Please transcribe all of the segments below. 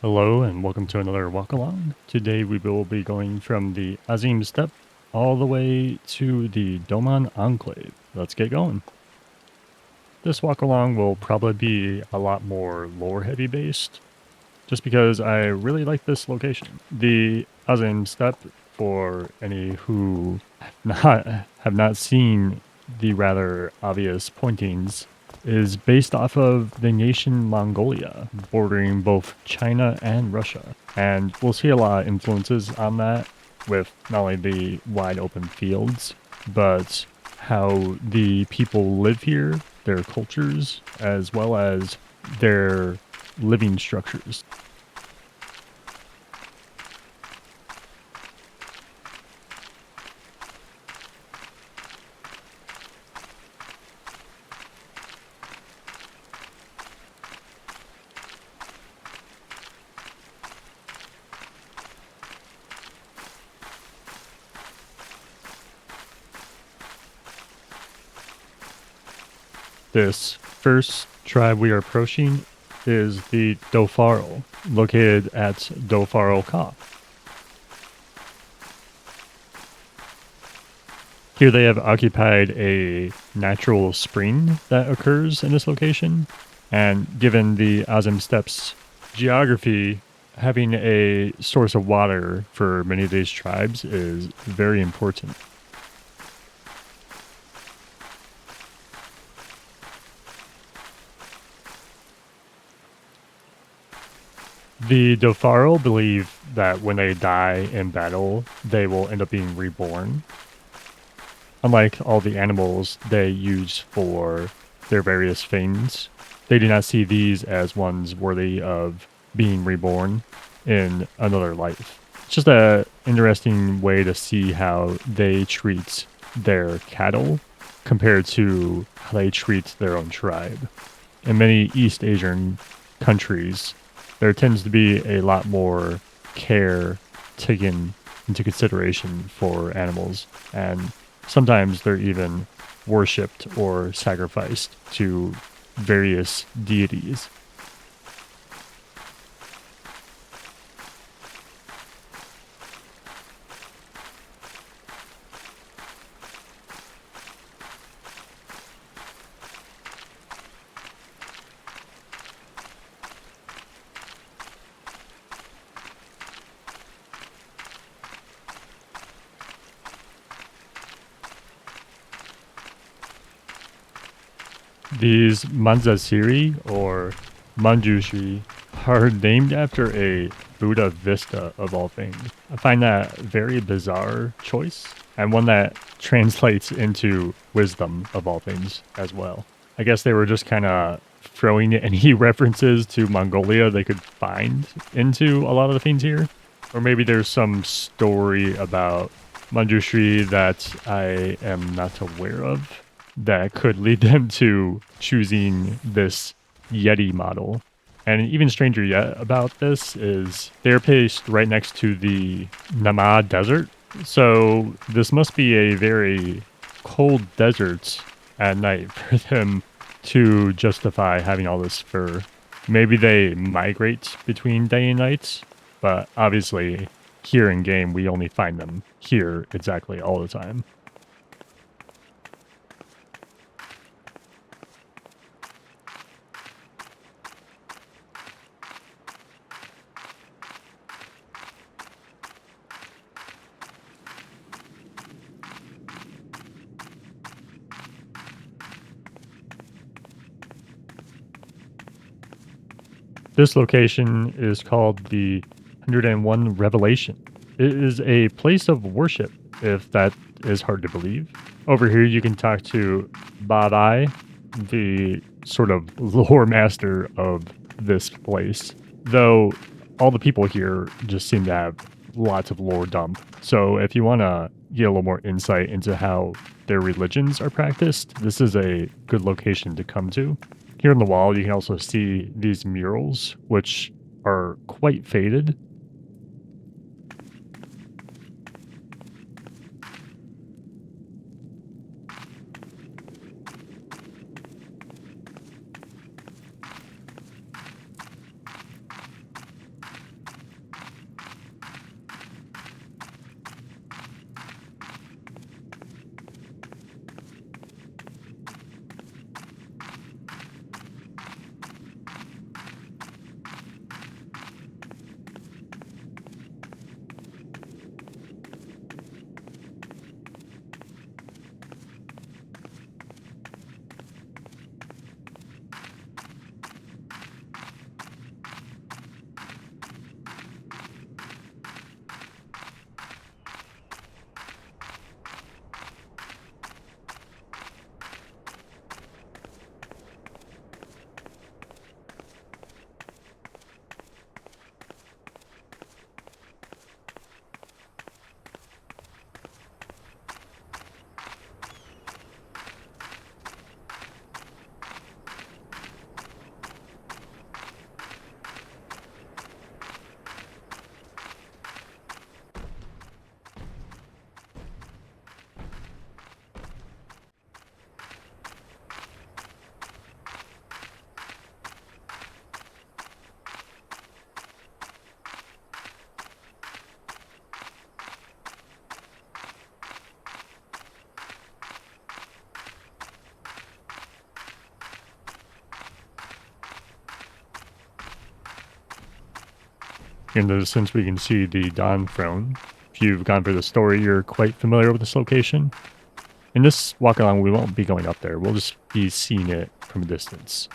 Hello and welcome to another walk along. Today we will be going from the Azim Steppe all the way to the Doman Enclave. Let's get going. This walk along will probably be a lot more lore heavy based, just because I really like this location. The Azim Steppe, for any who have not seen the rather obvious pointings, is based off of the nation Mongolia, bordering both China and Russia. And we'll see a lot of influences on that with not only the wide open fields, but how the people live here, their cultures, as well as their living structures. This first tribe we are approaching is the Dotharl, located at Dotharl Khaa. Here they have occupied a natural spring that occurs in this location, and given the Azim Steppes geography, having a source of water for many of these tribes is very important. The Dotharl believe that when they die in battle, they will end up being reborn. Unlike all the animals they use for their various things, they do not see these as ones worthy of being reborn in another life. It's just an interesting way to see how they treat their cattle compared to how they treat their own tribe. In many East Asian countries, there tends to be a lot more care taken into consideration for animals, and sometimes they're even worshipped or sacrificed to various deities. These Manzasiri, or Manjushri, are named after a Buddha vista of all things. I find that a very bizarre choice, and one that translates into wisdom of all things as well. I guess they were just kind of throwing any references to Mongolia they could find into a lot of the things here. Or maybe there's some story about Manjushri that I am not aware of that could lead them to choosing this Yeti model. And even stranger yet about this is they're placed right next to the Namai desert. So this must be a very cold desert at night for them to justify having all this fur. Maybe they migrate between day and night, but obviously here in game we only find them here exactly all the time. This location is called the 101 Revelation. It is a place of worship, if that is hard to believe. Over here, you can talk to Badai, the sort of lore master of this place. Though all the people here just seem to have lots of lore dump. So if you want to get a little more insight into how their religions are practiced, this is a good location to come to. Here on the wall, you can also see these murals, which are quite faded. In the distance, we can see the Dawn Throne. If you've gone for the story, you're quite familiar with this location. In this walk along, we won't be going up there. We'll just be seeing it from a distance.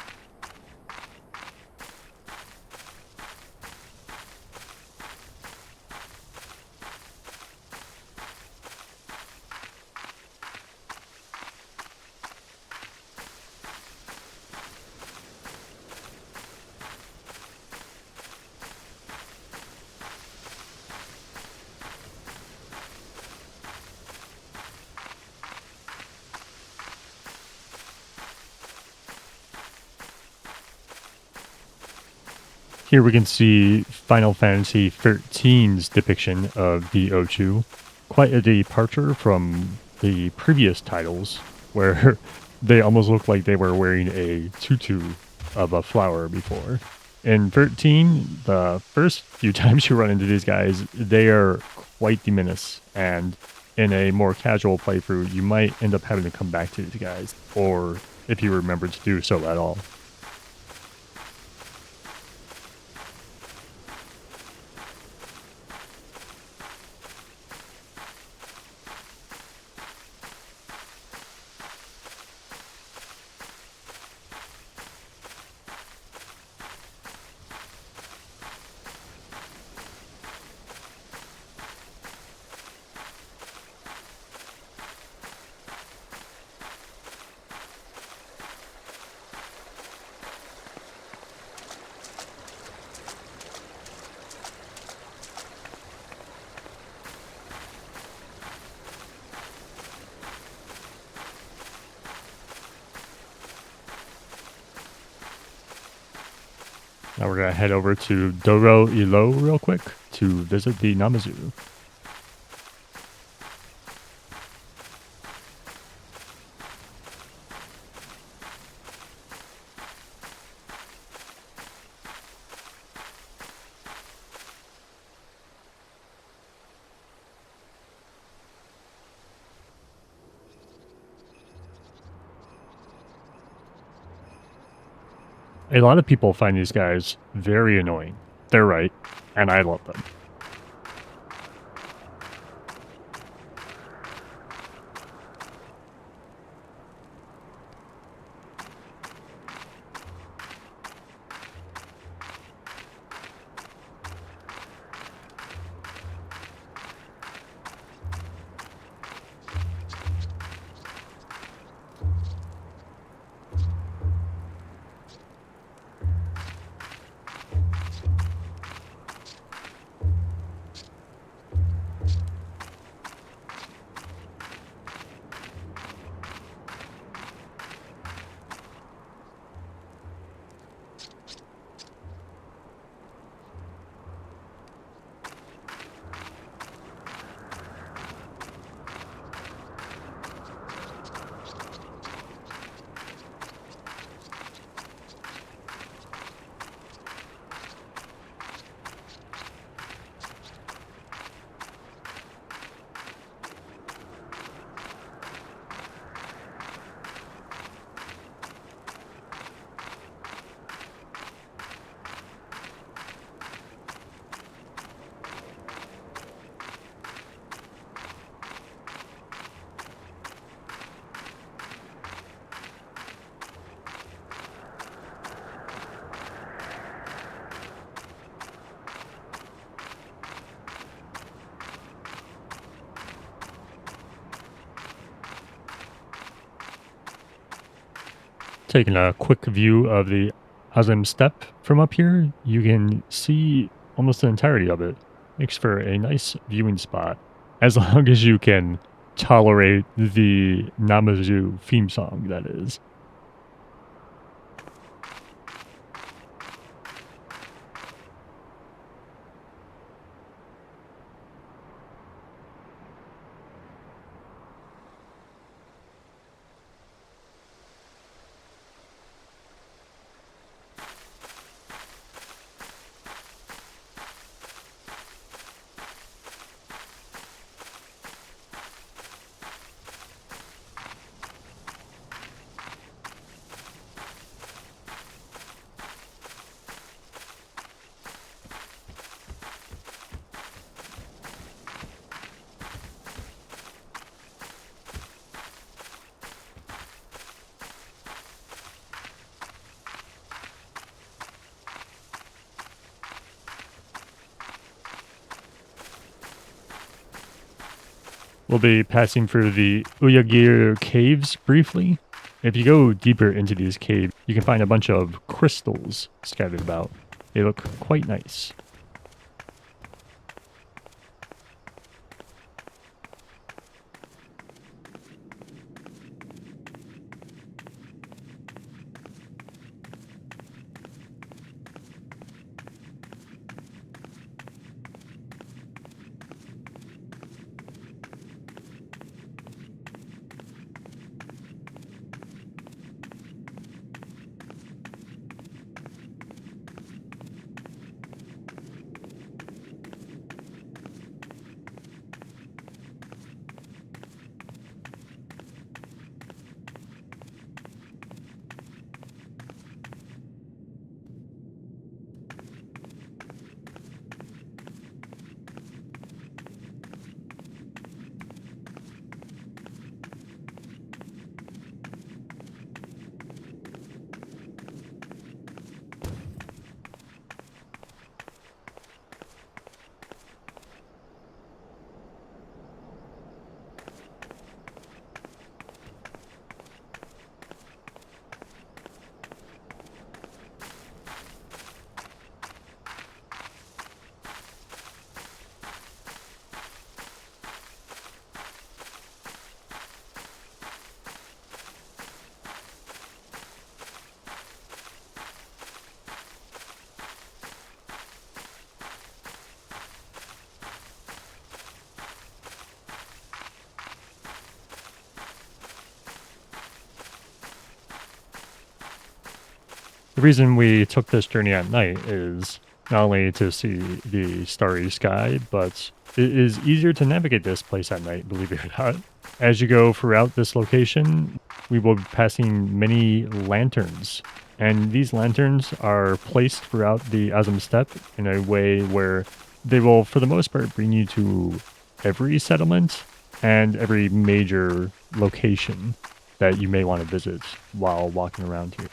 Here we can see Final Fantasy XIII's depiction of the Ochu. Quite a departure from the previous titles, where they almost look like they were wearing a tutu of a flower before. In 13, the first few times you run into these guys, they are quite the menace, and in a more casual playthrough, you might end up having to come back to these guys, or if you remember to do so at all. Now we're going to head over to Dhoro Iloh real quick to visit the Namazu. A lot of people find these guys very annoying. They're right, and I love them. Taking a quick view of the Azim Steppe from up here, you can see almost the entirety of it. Makes for a nice viewing spot, as long as you can tolerate the Namazu theme song, that is. We'll be passing through the Uyagir caves briefly. If you go deeper into these caves, you can find a bunch of crystals scattered about. They look quite nice. The reason we took this journey at night is not only to see the starry sky, but it is easier to navigate this place at night, believe it or not. As you go throughout this location, we will be passing many lanterns, and these lanterns are placed throughout the Azim Steppe in a way where they will, for the most part, bring you to every settlement and every major location that you may want to visit while walking around here.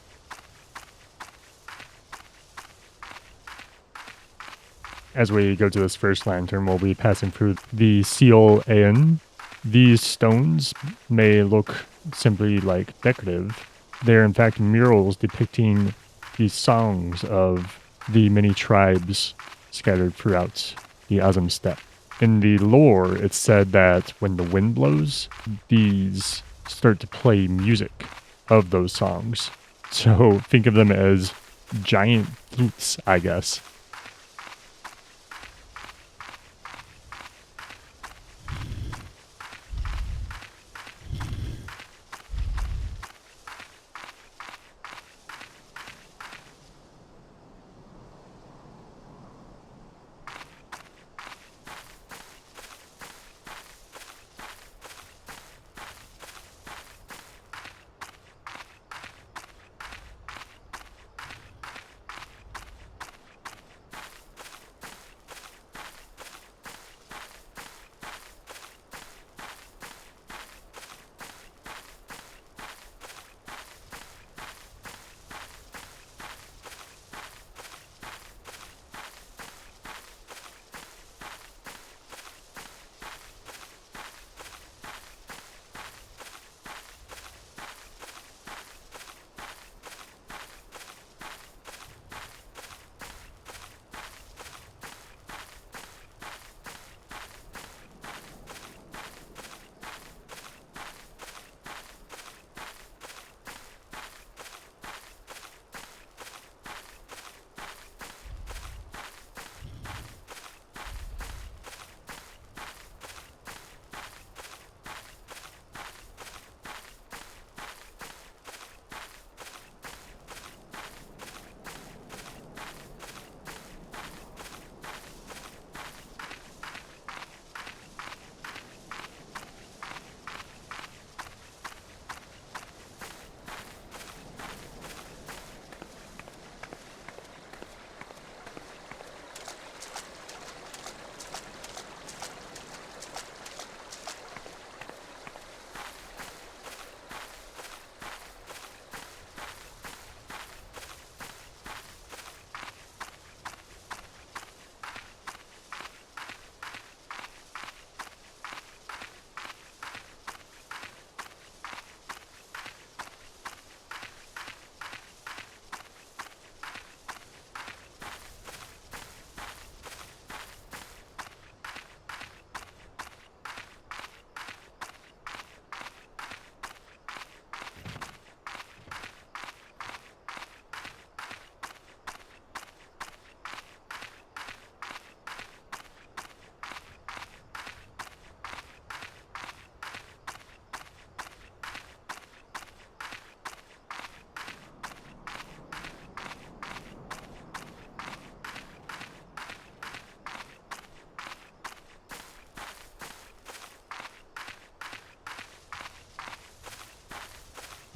As we go to this first lantern, we'll be passing through the Seal Aeon. These stones may look simply like decorative. They're in fact murals depicting the songs of the many tribes scattered throughout the Azim Steppe. In the lore, it's said that when the wind blows, these start to play music of those songs. So think of them as giant flutes, I guess.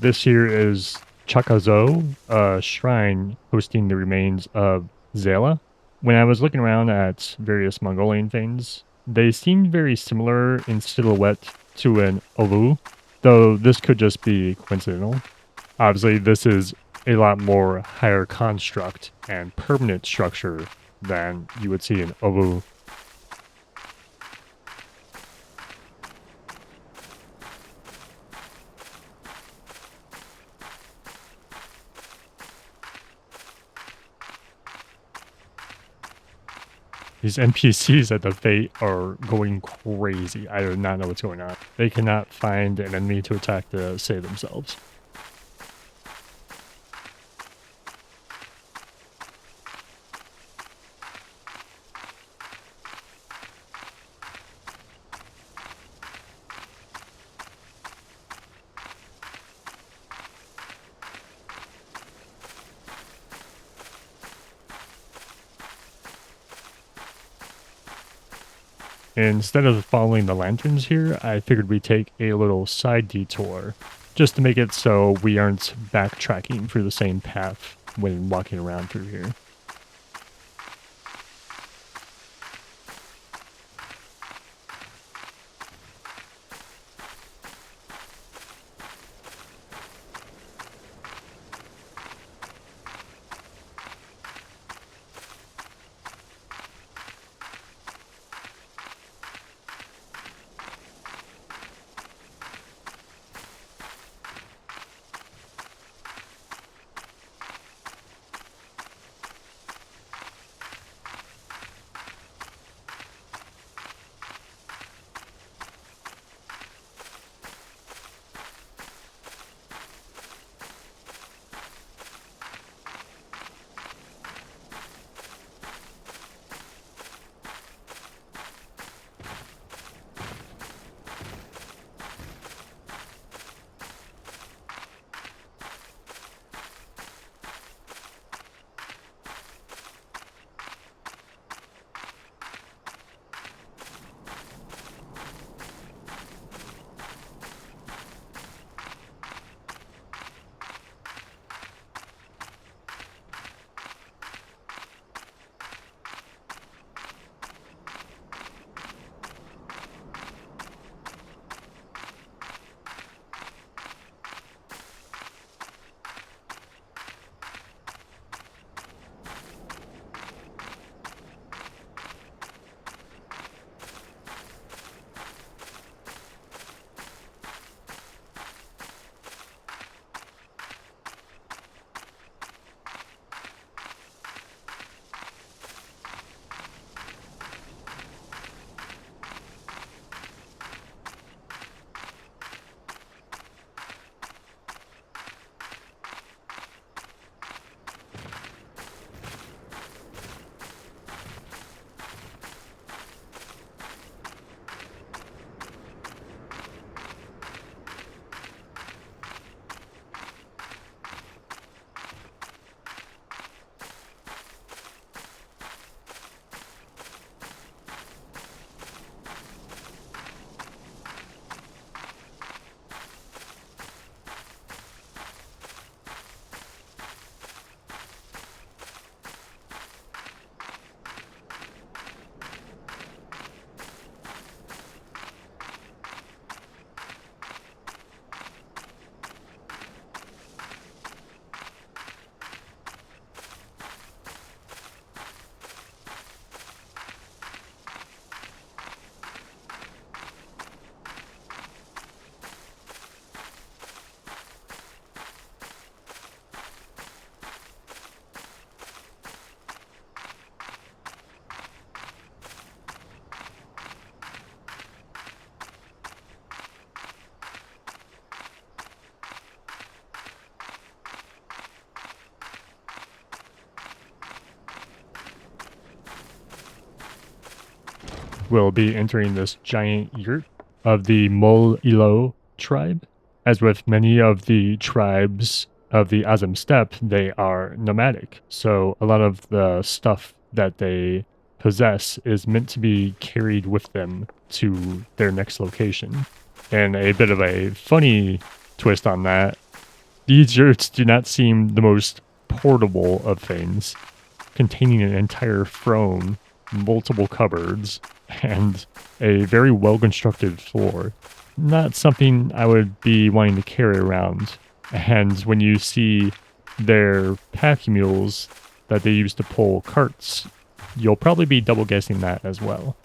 This here is Chakazo, a shrine hosting the remains of Zela. When I was looking around at various Mongolian things, they seemed very similar in silhouette to an Olu, though this could just be coincidental. Obviously, this is a lot more higher construct and permanent structure than you would see in Olu. These NPCs at the Fate are going crazy. I do not know what's going on. They cannot find an enemy to attack to save themselves. Instead of following the lanterns here, I figured we'd take a little side detour, just to make it so we aren't backtracking through the same path when walking around through here. We'll be entering this giant yurt of the Mol Iloh tribe. As with many of the tribes of the Azim steppe, they are nomadic. So a lot of the stuff that they possess is meant to be carried with them to their next location. And a bit of a funny twist on that These yurts do not seem the most portable of things, containing an entire throne, multiple cupboards, and a very well-constructed floor. Not something I would be wanting to carry around. And when you see their pack mules that they use to pull carts, you'll probably be double guessing that as well.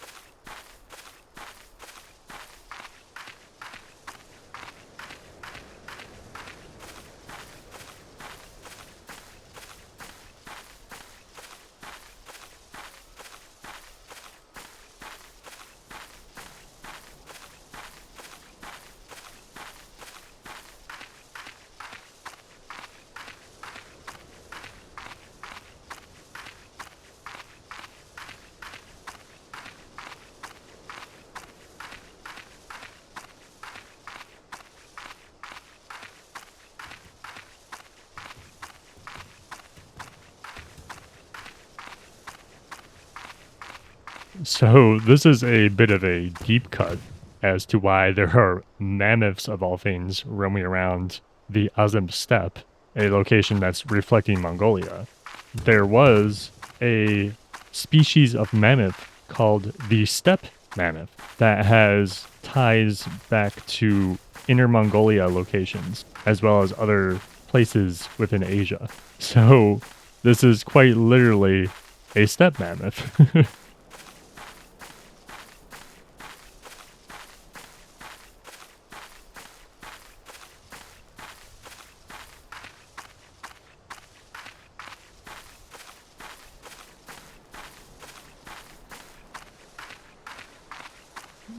So this is a bit of a deep cut as to why there are mammoths of all things roaming around the Azim steppe, a location that's reflecting Mongolia. There was a species of mammoth called the steppe mammoth that has ties back to Inner Mongolia locations, as well as other places within Asia. So this is quite literally a steppe mammoth.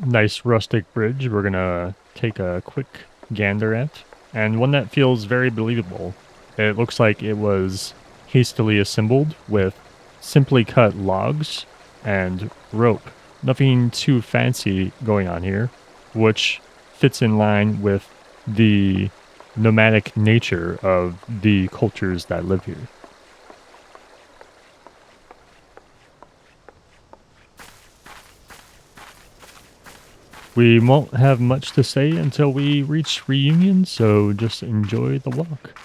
Nice rustic bridge we're gonna take a quick gander at, and one that feels very believable. It looks like it was hastily assembled with simply cut logs and rope. Nothing too fancy going on here, which fits in line with the nomadic nature of the cultures that live here. We won't have much to say until we reach reunion, so just enjoy the walk.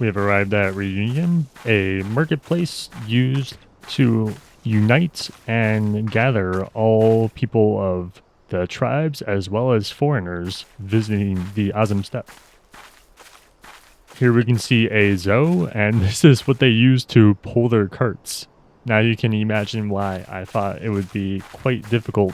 We have arrived at Reunion, a marketplace used to unite and gather all people of the tribes as well as foreigners visiting the Azim Steppe. Here we can see a Zoe, and this is what they use to pull their carts. Now you can imagine why I thought it would be quite difficult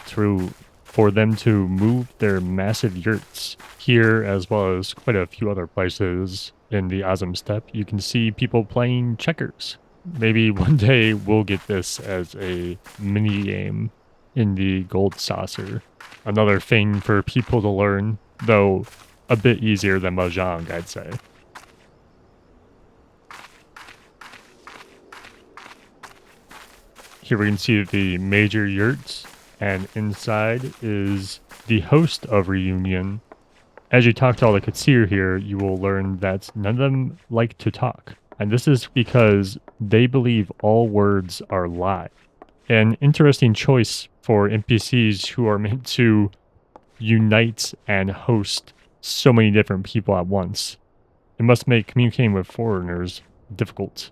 for them to move their massive yurts. Here, as well as quite a few other places in the Azim Steppe, you can see people playing checkers. Maybe one day we'll get this as a mini game in the Gold Saucer. Another thing for people to learn, though a bit easier than Mahjong, I'd say. Here we can see the major yurts, and inside is the host of Reunion. As you talk to all the Katsir here, you will learn that none of them like to talk. And this is because they believe all words are lies. An interesting choice for NPCs who are meant to unite and host so many different people at once. It must make communicating with foreigners difficult.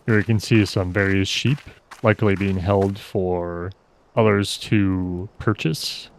Here you can see some various sheep, likely being held for others to purchase.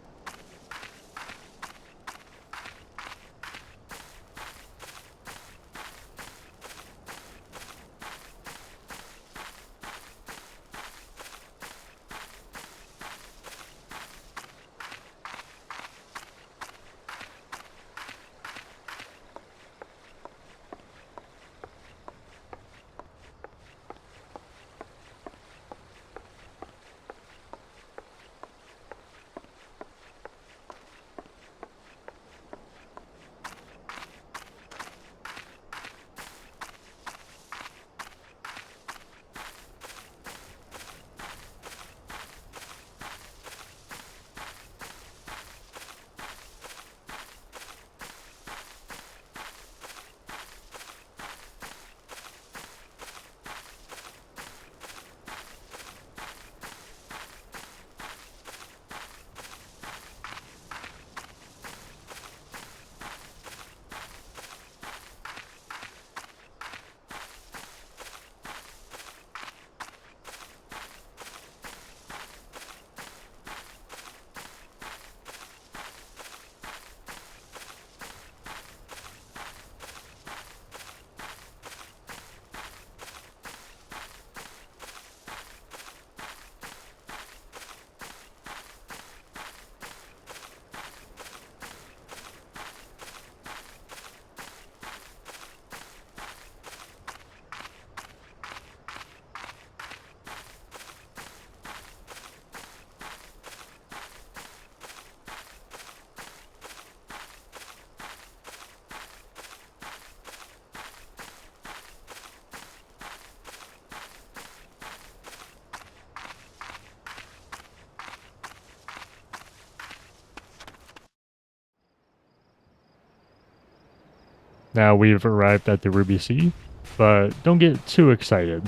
Now we've arrived at the Ruby Sea, but don't get too excited.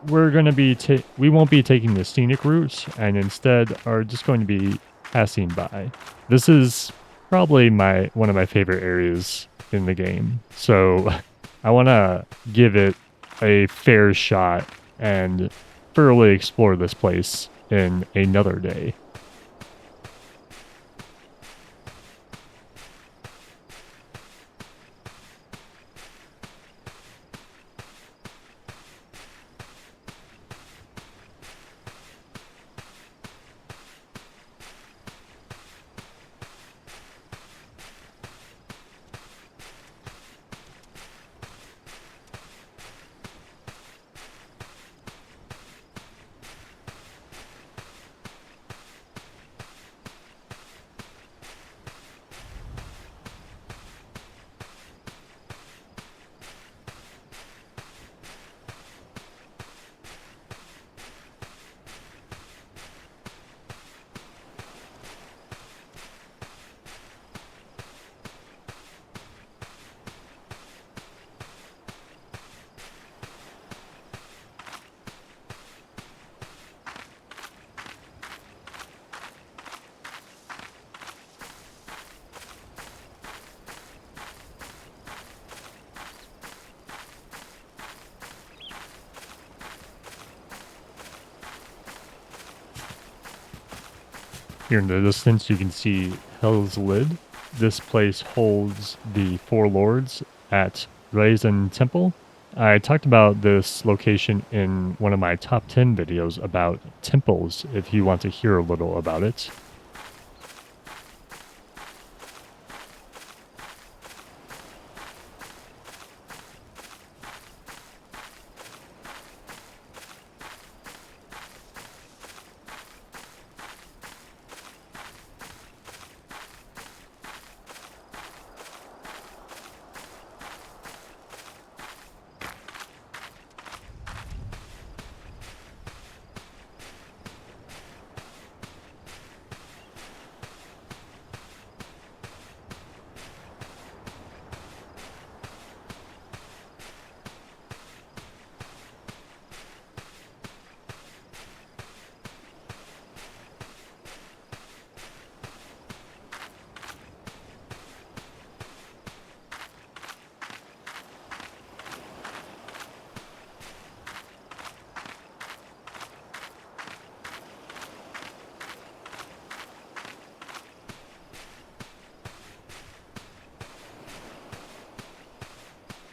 We won't be taking the scenic route, and instead are just going to be passing by. This is probably one of my favorite areas in the game, so I want to give it a fair shot and thoroughly explore this place in another day. Here in the distance, you can see Hell's Lid. This place holds the four lords at Raisin Temple. I talked about this location in one of my top 10 videos about temples, if you want to hear a little about it.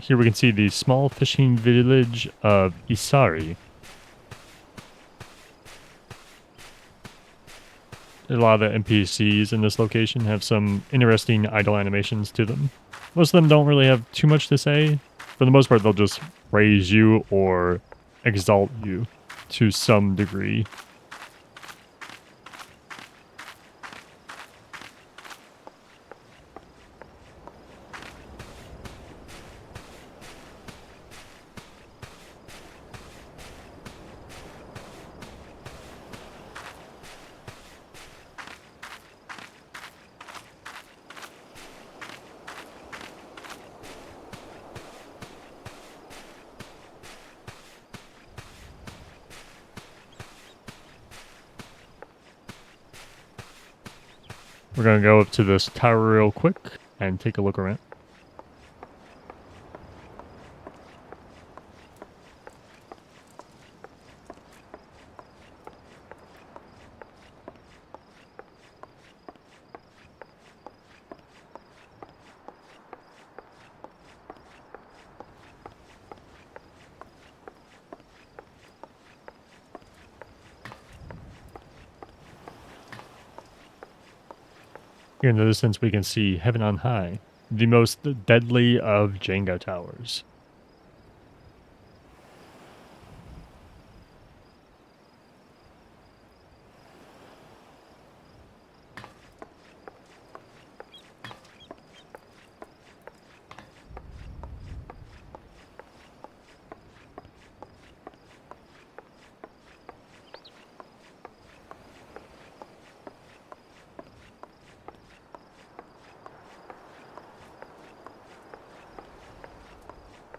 Here we can see the small fishing village of Isari. A lot of the NPCs in this location have some interesting idle animations to them. Most of them don't really have too much to say. For the most part, they'll just praise you or exalt you to some degree. We're going to go up to this tower real quick and take a look around. Here in the distance, we can see Heaven on High, the most deadly of Jenga towers.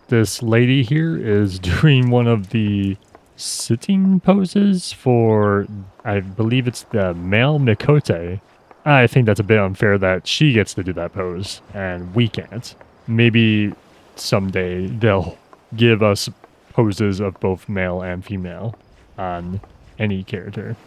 This lady here is doing one of the sitting poses for, I believe it's the male Mikote. I think that's a bit unfair that she gets to do that pose and we can't. Maybe someday they'll give us poses of both male and female on any character.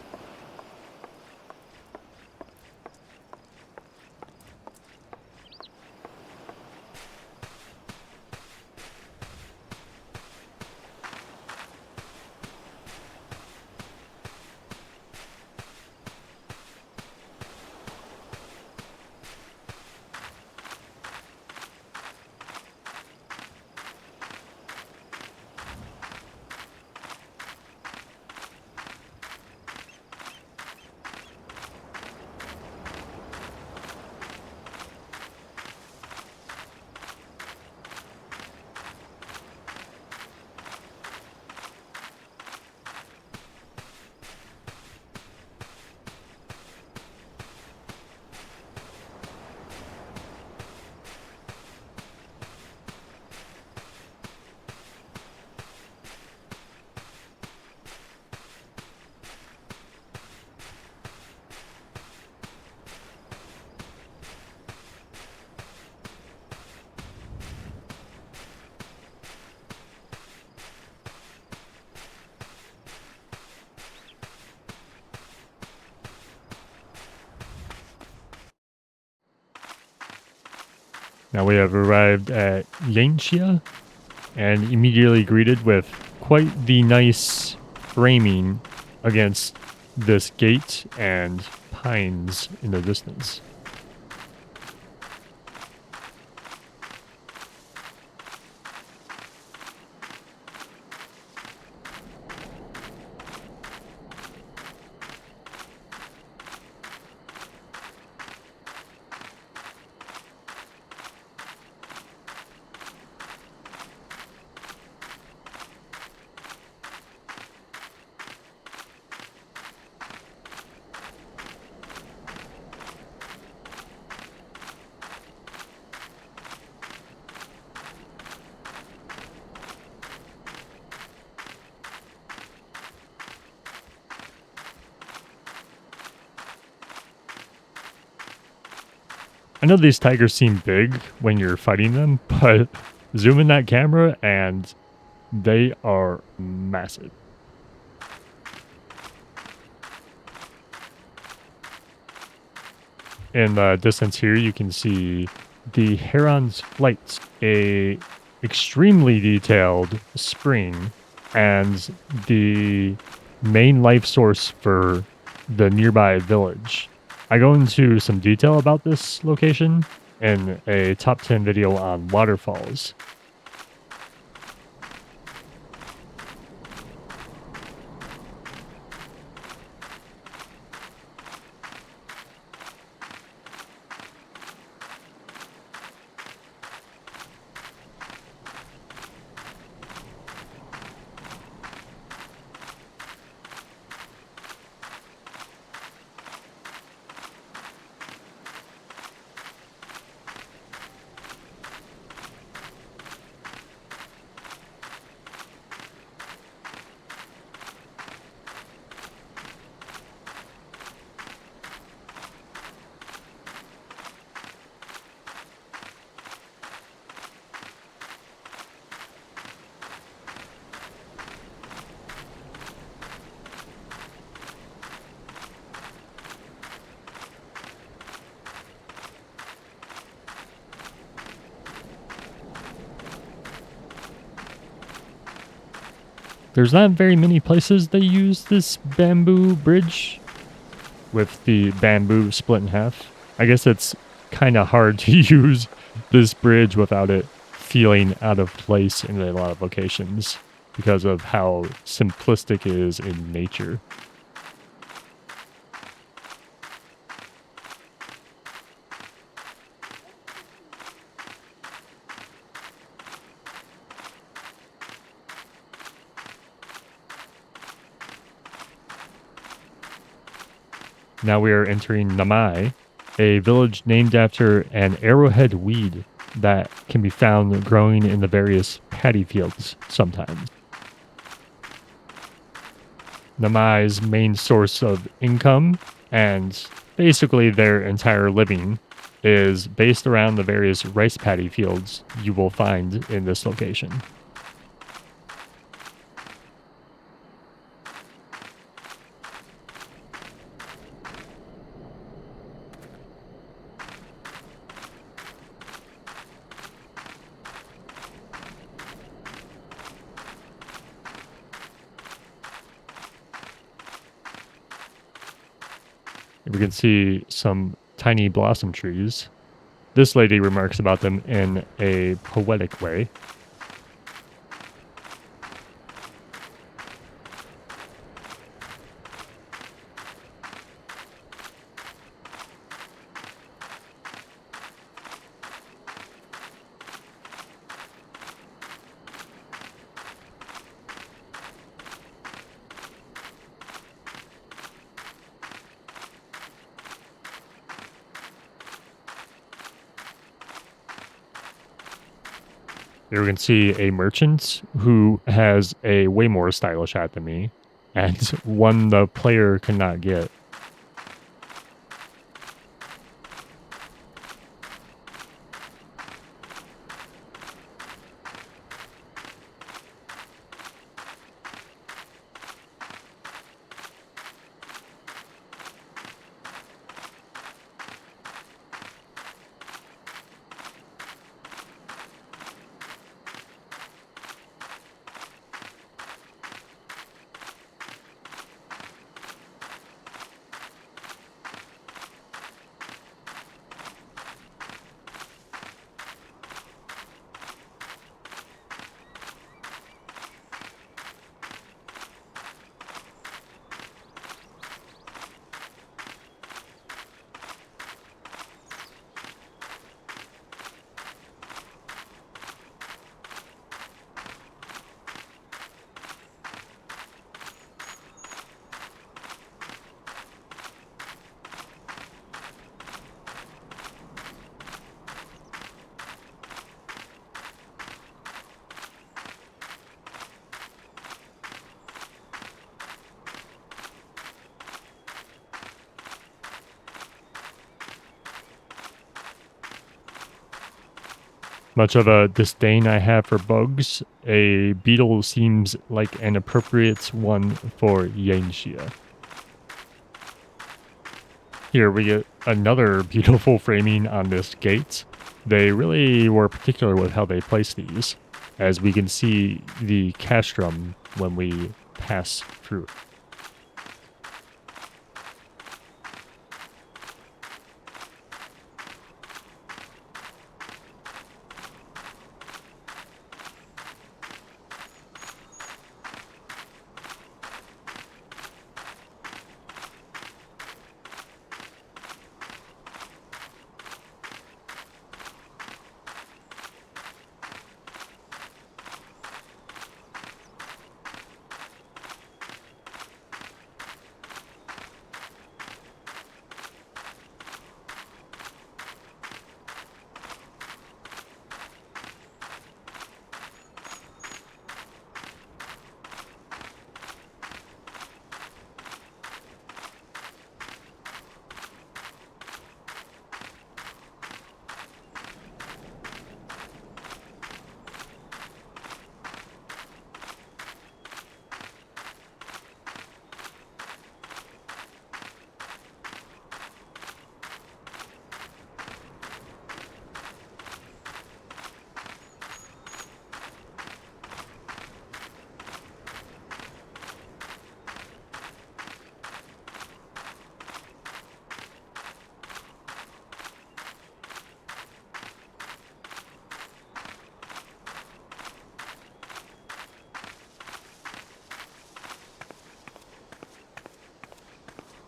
Now we have arrived at Yanxia and immediately greeted with quite the nice framing against this gate and pines in the distance. I know these tigers seem big when you're fighting them, but zoom in that camera and they are massive. In the distance here, you can see the heron's flight, a extremely detailed spring, and the main life source for the nearby village. I go into some detail about this location in a top 10 video on waterfalls. There's not very many places they use this bamboo bridge with the bamboo split in half. I guess it's kind of hard to use this bridge without it feeling out of place in a lot of locations because of how simplistic it is in nature. Now we are entering Namai, a village named after an arrowhead weed that can be found growing in the various paddy fields sometimes. Namai's main source of income and basically their entire living is based around the various rice paddy fields you will find in this location. We can see some tiny blossom trees. This lady remarks about them in a poetic way. Here we can see a merchant who has a way more stylish hat than me, and one the player cannot get. Much of a disdain I have for bugs, a beetle seems like an appropriate one for Yanxia. Here we get another beautiful framing on this gate. They really were particular with how they place these, as we can see the castrum when we pass through.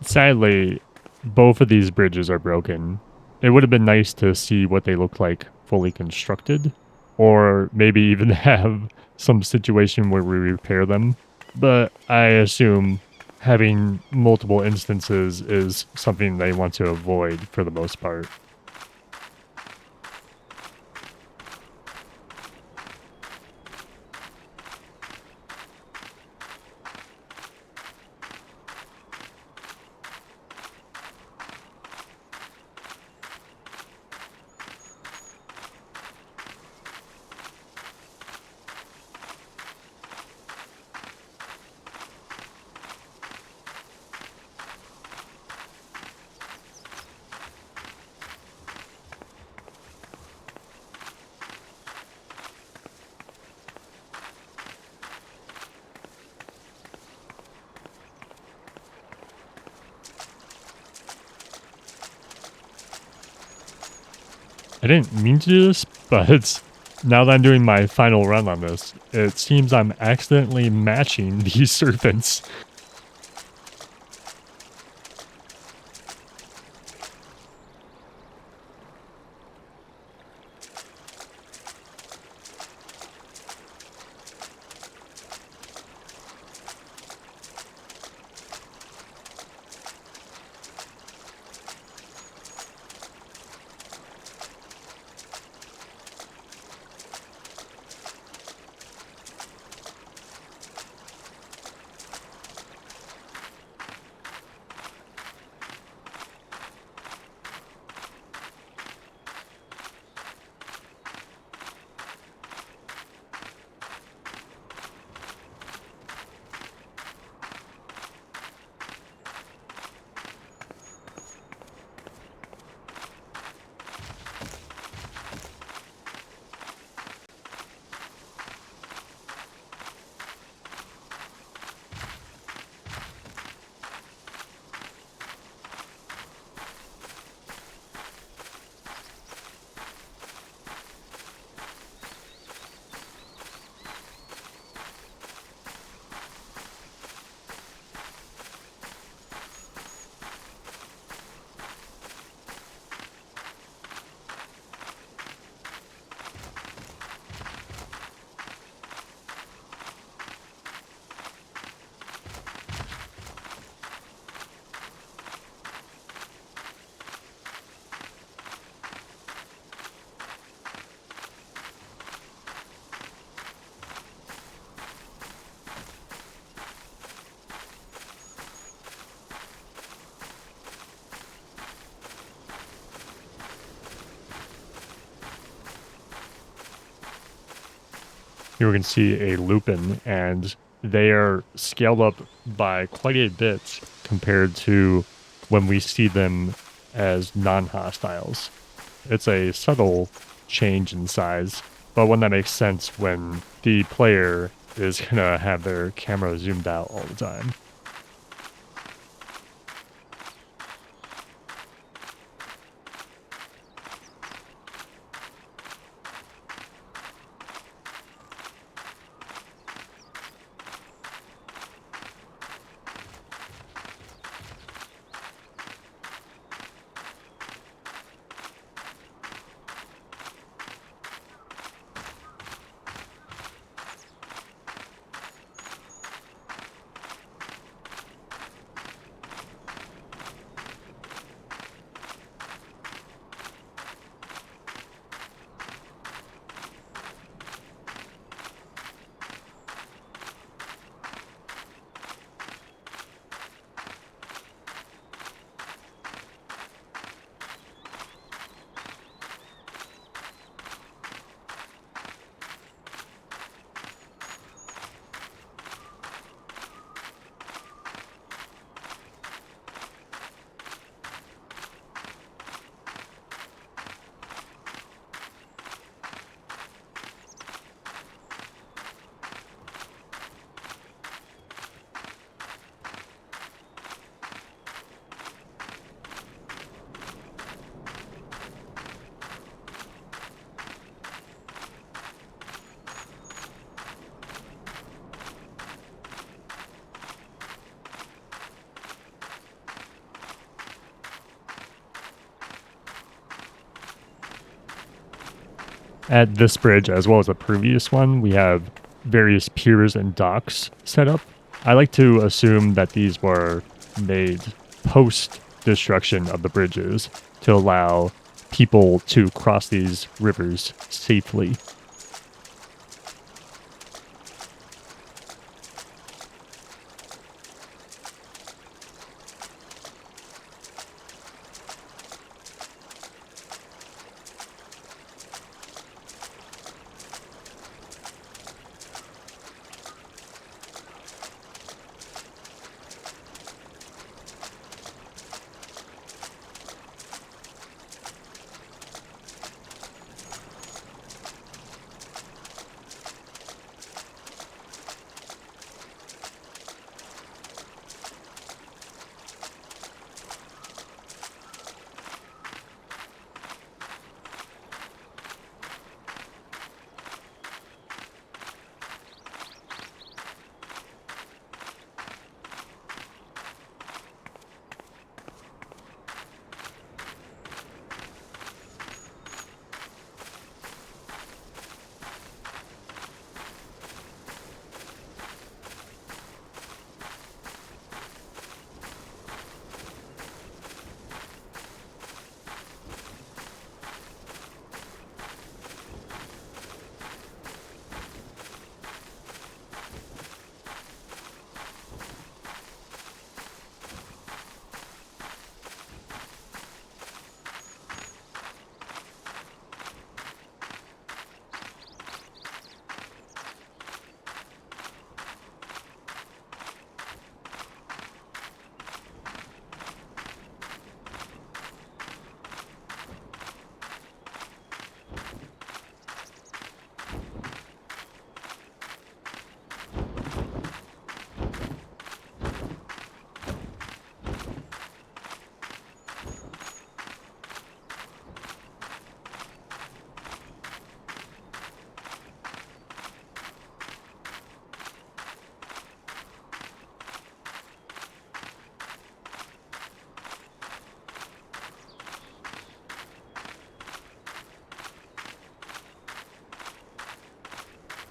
Sadly, both of these bridges are broken. It would have been nice to see what they look like fully constructed, or maybe even have some situation where we repair them. But I assume having multiple instances is something they want to avoid for the most part. I didn't mean to do this, but now that I'm doing my final run on this, it seems I'm accidentally matching these serpents. Here we can see a lupin, and they are scaled up by quite a bit compared to when we see them as non-hostiles. It's a subtle change in size, but one that makes sense when the player is gonna have their camera zoomed out all the time. At this bridge, as well as the previous one, we have various piers and docks set up. I like to assume that these were made post-destruction of the bridges to allow people to cross these rivers safely.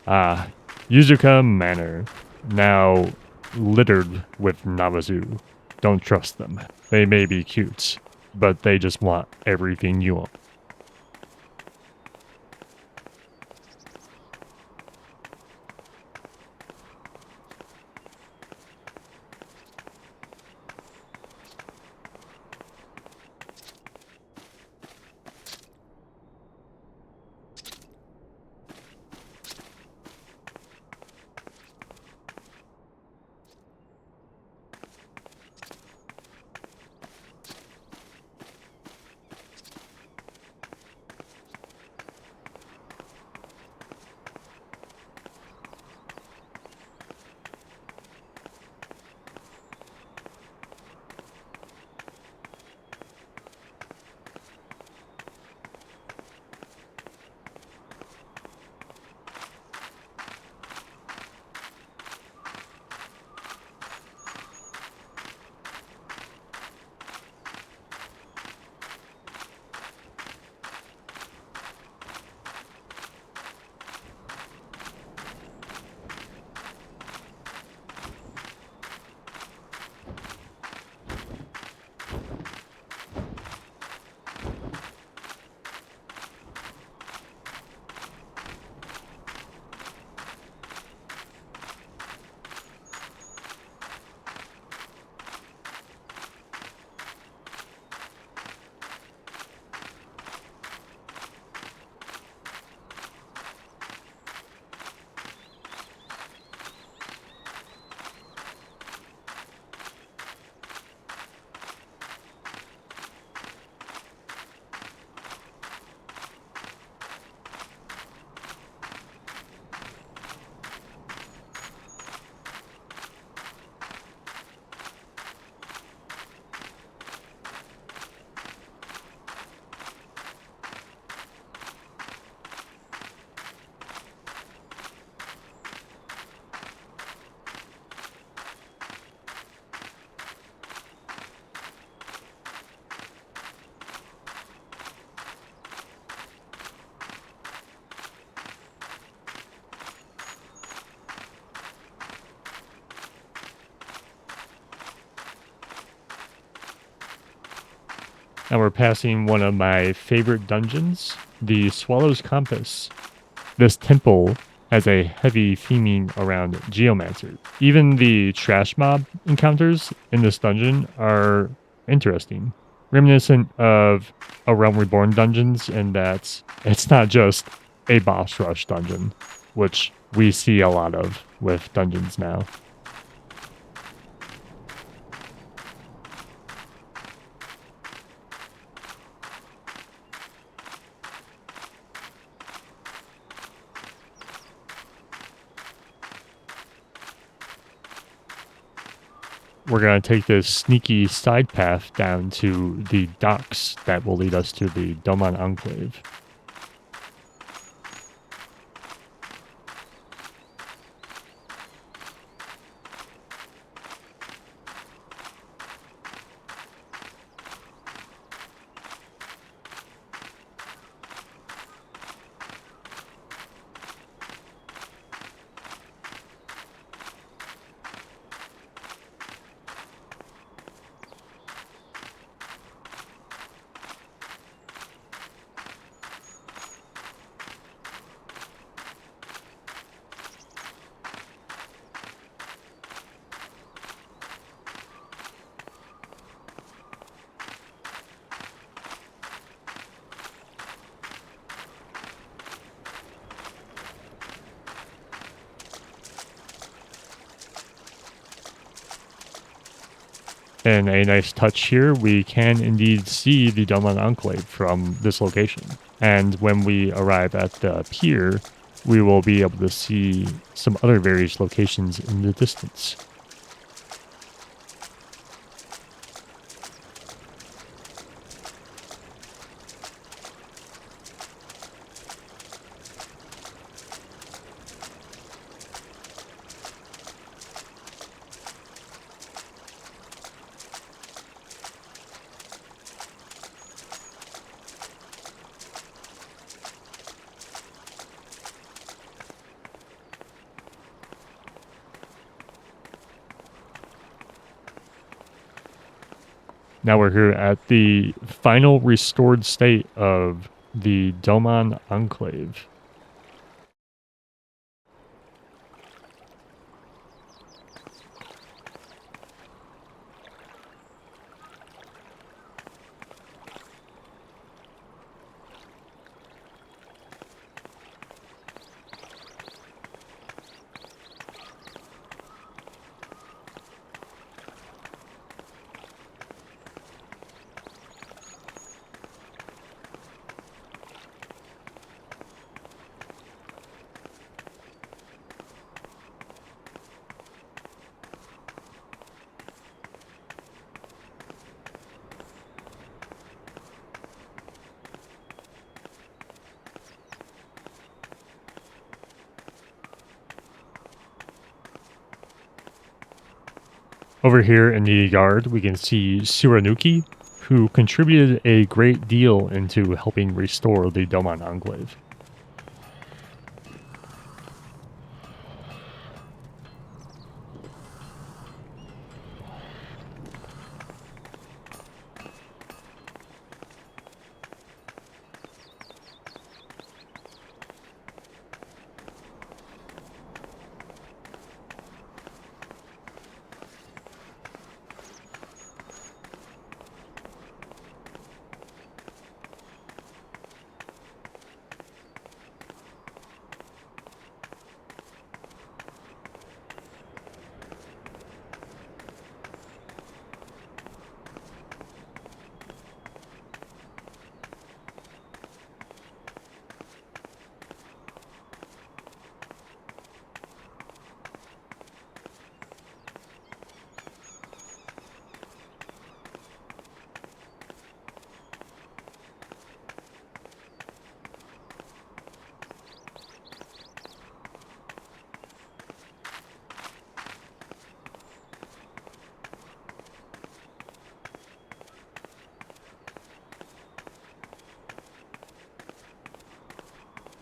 Ah, Yuzuka Manor, now littered with Namazu. Don't trust them. They may be cute, but they just want everything you own. Now we're passing one of my favorite dungeons, the Swallow's Compass. This temple has a heavy theming around geomancer. Even the trash mob encounters in this dungeon are interesting, reminiscent of A Realm Reborn dungeons in that it's not just a boss rush dungeon, which we see a lot of with dungeons now. We're going to take this sneaky side path down to the docks that will lead us to the Doman Enclave. And a nice touch here, we can indeed see the Doman Enclave from this location. And when we arrive at the pier, we will be able to see some other various locations in the distance. Now we're here at the final restored state of the Doman Enclave. Over here in the yard, we can see Suranuki, who contributed a great deal into helping restore the Doman Enclave.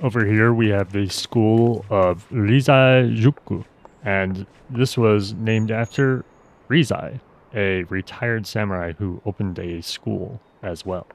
Over here we have the school of Rizai-juku, and this was named after Rizai, a retired samurai who opened a school. as well.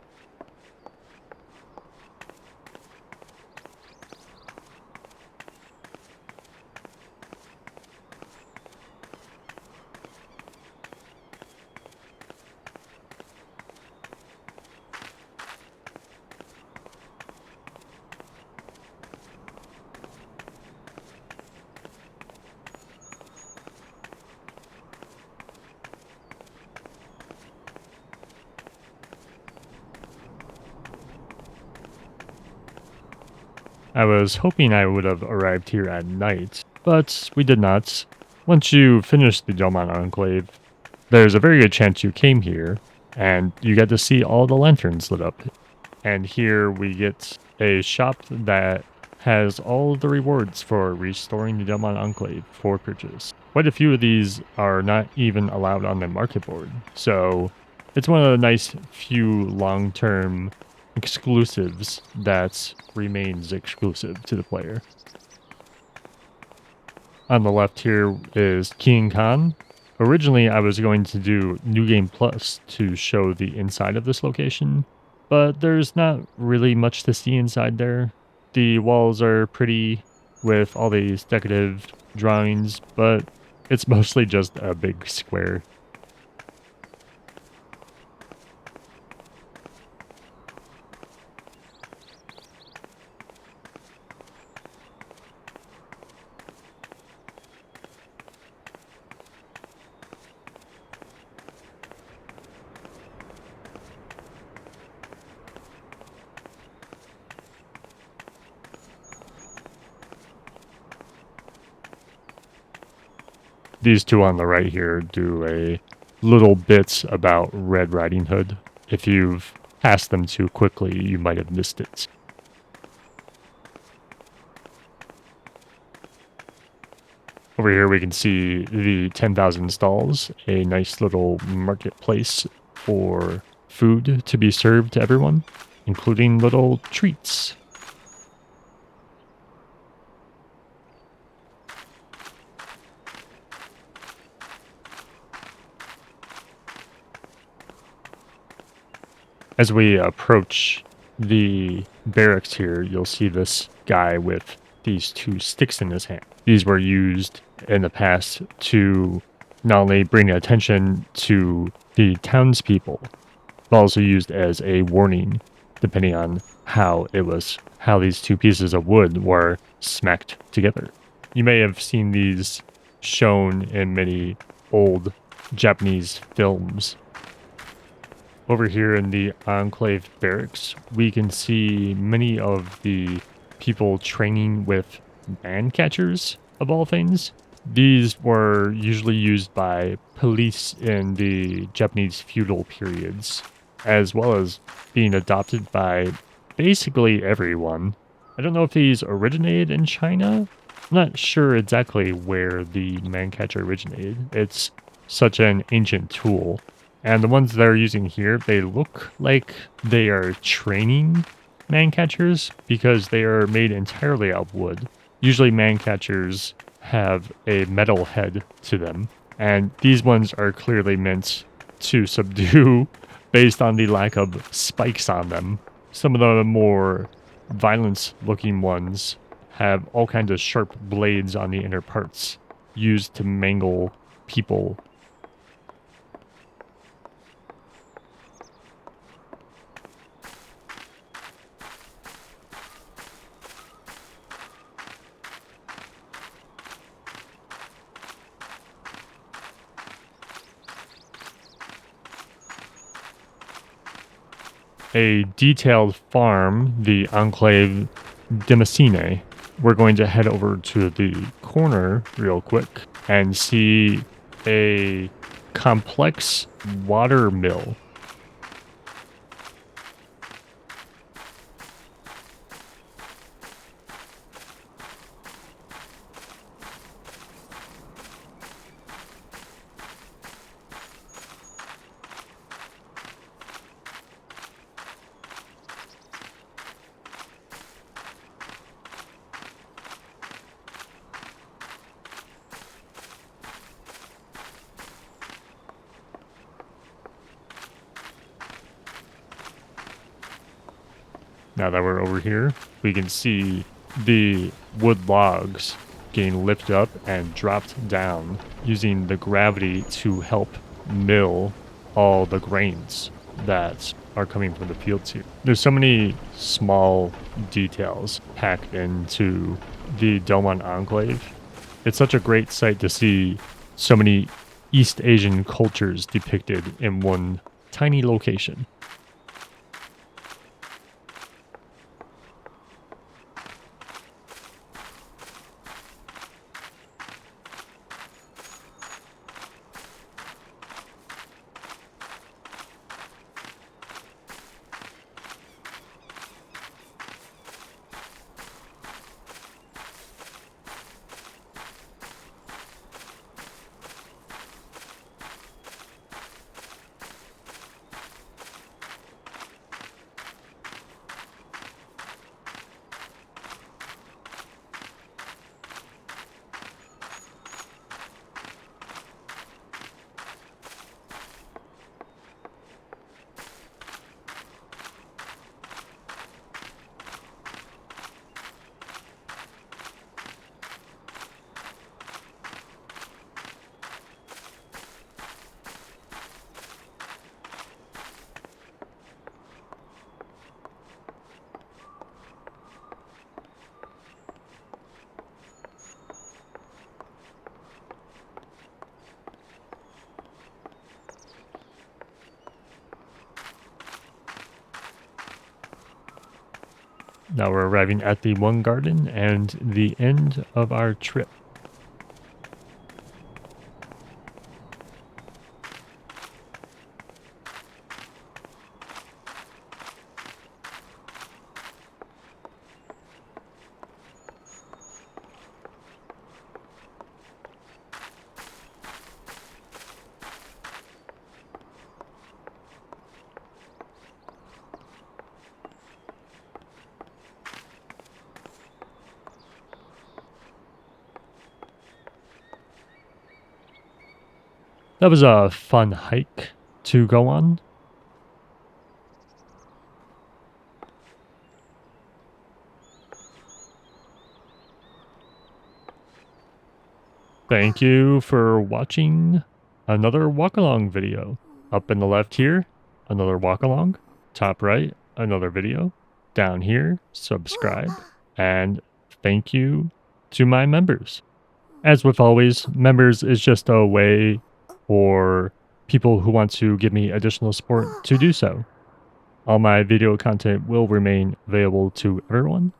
I was hoping I would have arrived here at night, but we did not. Once you finish the Doman Enclave, there's a very good chance you came here, and you get to see all the lanterns lit up. And here we get a shop that has all of the rewards for restoring the Doman Enclave for purchase. Quite a few of these are not even allowed on the market board, so it's one of the nice few long-term exclusives that remains exclusive to the player. On the left here is King Khan. Originally, I was going to do New Game Plus to show the inside of this location, but there's not really much to see inside there. The walls are pretty with all these decorative drawings, but it's mostly just a big square. These two on the right here do a little bit about Red Riding Hood. If you've passed them too quickly, you might have missed it. Over here we can see the 10,000 stalls, a nice little marketplace for food to be served to everyone, including little treats. As we approach the barracks here, you'll see this guy with these two sticks in his hand. These were used in the past to not only bring attention to the townspeople, but also used as a warning, depending on how these two pieces of wood were smacked together. You may have seen these shown in many old Japanese films. Over here in the Enclave barracks, we can see many of the people training with man catchers, of all things. These were usually used by police in the Japanese feudal periods, as well as being adopted by basically everyone. I don't know if these originated in China. I'm not sure exactly where the man catcher originated. It's such an ancient tool. And the ones they're using here, they look like they are training man catchers because they are made entirely out of wood. Usually man catchers have a metal head to them, and these ones are clearly meant to subdue based on the lack of spikes on them. Some of the more violent-looking ones have all kinds of sharp blades on the inner parts used to mangle people. A detailed farm, the Enclave Demesine. We're going to head over to the corner real quick and see a complex water mill. Now that we're over here, we can see the wood logs getting lifted up and dropped down using the gravity to help mill all the grains that are coming from the fields here. There's so many small details packed into the Doman Enclave. It's such a great sight to see so many East Asian cultures depicted in one tiny location. Now we're arriving at the one garden and the end of our trip. That was a fun hike to go on. Thank you for watching another walk along video. Up in the left here, another walk along. Top right, another video. Down here, subscribe. And thank you to my members. As with always, members is just a way for people who want to give me additional support to do so. All my video content will remain available to everyone.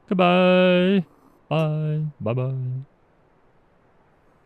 Goodbye. Bye. Bye-bye.